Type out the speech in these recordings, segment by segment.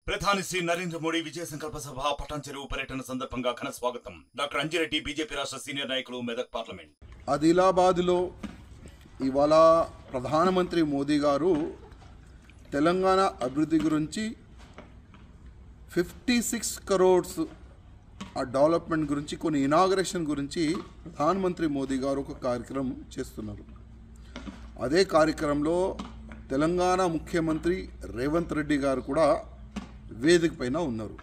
ప్రధాని శ్రీ నరేంద్ర మోడీ విజయ సంకల్ప సభ పటాన్ చెరువు పర్యటన సందర్భంగా ఘన స్వాగతం. డాక్టర్ అంజిరెడ్డి బీజేపీ రాష్ట్ర సీనియర్ నాయకులు, మెదక్ పార్లమెంట్. ఆదిలాబాద్లో ఇవాళ ప్రధానమంత్రి మోదీ గారు తెలంగాణ అభివృద్ధి గురించి 56 crores ఆ డెవలప్మెంట్ గురించి, కొన్ని ఇనాగరేషన్ గురించి ప్రధానమంత్రి మోదీ గారు ఒక కార్యక్రమం చేస్తున్నారు. అదే కార్యక్రమంలో తెలంగాణ ముఖ్యమంత్రి రేవంత్ రెడ్డి గారు కూడా వేదిక పైన ఉన్నారు.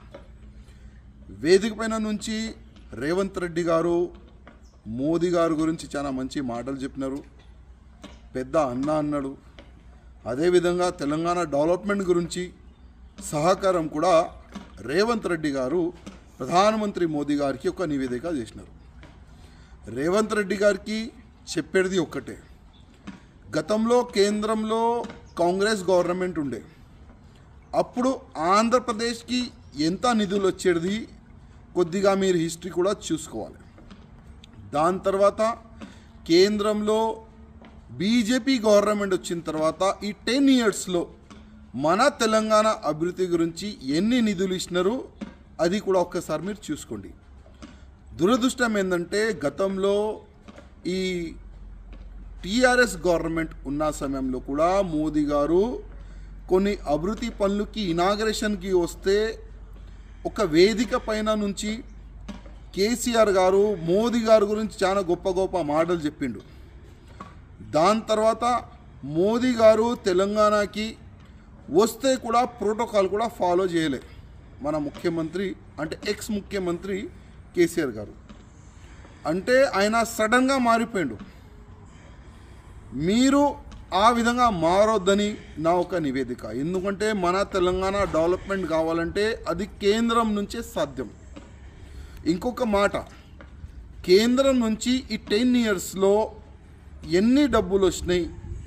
వేదిక పైన నుంచి రేవంత్ రెడ్డి గారు మోదీ గారి గురించి చాలా మంచి మాటలు చెప్పినారు, పెద్ద అన్న అన్నాడు. అదేవిధంగా తెలంగాణ డెవలప్మెంట్ గురించి సహకారం కూడా రేవంత్ రెడ్డి గారు ప్రధానమంత్రి మోదీ గారికి ఒక నివేదిక చేసినారు. రేవంత్ రెడ్డి గారికి చెప్పేది ఒక్కటే, గతంలో కేంద్రంలో కాంగ్రెస్ గవర్నమెంట్ ఉండే, అప్పుడు ఆంధ్రప్రదేశ్కి ఎంత నిధులు వచ్చేది కొద్దిగా మీరు హిస్టరీ కూడా చూసుకోవాలి. దాని తర్వాత కేంద్రంలో బీజేపీ గవర్నమెంట్ వచ్చిన తర్వాత ఈ 10 yearsలో మన తెలంగాణ అభివృద్ధి గురించి ఎన్ని నిధులు ఇచ్చినారు అది కూడా ఒక్కసారి మీరు చూసుకోండి. దురదృష్టం ఏంటంటే గతంలో ఈ టీఆర్ఎస్ గవర్నమెంట్ ఉన్న సమయంలో కూడా మోదీ గారు కొన్ని అభివృద్ధి పనులకి ఇనాగరేషన్కి వస్తే ఒక వేదిక పైన నుంచి కేసీఆర్ గారు మోదీ గారి గురించి చాలా గొప్ప గొప్ప మాటలు చెప్పిండు. దాని తర్వాత మోదీ గారు తెలంగాణకి వస్తే కూడా ప్రోటోకాల్ కూడా ఫాలో చేయలే మన ముఖ్యమంత్రి, అంటే ఎక్స్ ముఖ్యమంత్రి కేసీఆర్ గారు. అంటే ఆయన సడన్గా మారిపోయిండు. మీరు ఆ విధంగా మారొద్దని నా ఒక నివేదిక. ఎందుకంటే మన తెలంగాణ డెవలప్మెంట్ కావాలంటే అది కేంద్రం నుంచే సాధ్యం. ఇంకొక మాట, కేంద్రం నుంచి ఈ 10 yearsలో ఎన్ని డబ్బులు వచ్చినాయి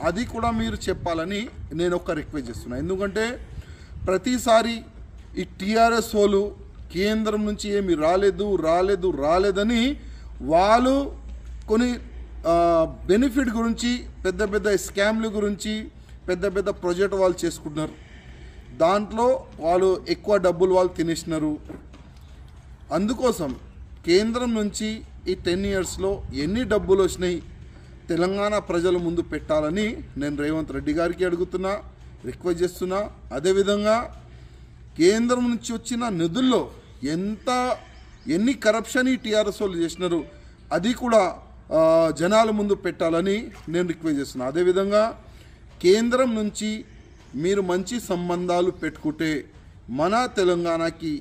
అది కూడా మీరు చెప్పాలని నేను ఒక రిక్వెస్ట్ చేస్తున్నాను. ఎందుకంటే ప్రతిసారి ఈ టీఆర్ఎస్ వాళ్ళు కేంద్రం నుంచి ఏమి రాలేదని వాళ్ళు కొన్ని బెనిఫిట్ గురించి, పెద్ద పెద్ద స్కామ్ల గురించి, పెద్ద పెద్ద ప్రాజెక్ట్ వాళ్ళు చేసుకుంటున్నారు. దాంట్లో వాళ్ళు ఎక్కువ డబ్బులు వాళ్ళు తినేసినారు. అందుకోసం కేంద్రం నుంచి ఈ 10 yearsలో ఎన్ని డబ్బులు వచ్చినాయి తెలంగాణ ప్రజల ముందు పెట్టాలని నేను రేవంత్ రెడ్డి గారికి అడుగుతున్నా, రిక్వెస్ట్ చేస్తున్నా. అదేవిధంగా కేంద్రం నుంచి వచ్చిన నిధుల్లో ఎన్ని కరప్షన్ ఈ టీఆర్ఎస్ వాళ్ళు చేసినారు అది కూడా జనాల ముందు పెట్టాలని నేను రిక్వెస్ట్ చేస్తున్నా. అదేవిధంగా కేంద్రం నుంచి మీరు మంచి సంబంధాలు పెట్టుకుంటే మన తెలంగాణకి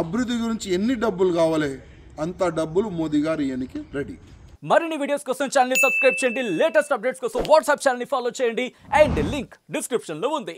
అభివృద్ధి గురించి ఎన్ని డబ్బులు కావాలి అంత డబ్బులు మోదీ గారు ఇయనికి రెడీ. మరిన్ని వీడియోస్ కోసం ఛానల్ ని సబ్స్క్రైబ్ చేయండి, లేటెస్ట్ అప్డేట్స్ కోసం వాట్సాప్ ఛానల్ ని ఫాలో చేయండి, అండ్ లింక్ డిస్క్రిప్షన్ లో ఉంది.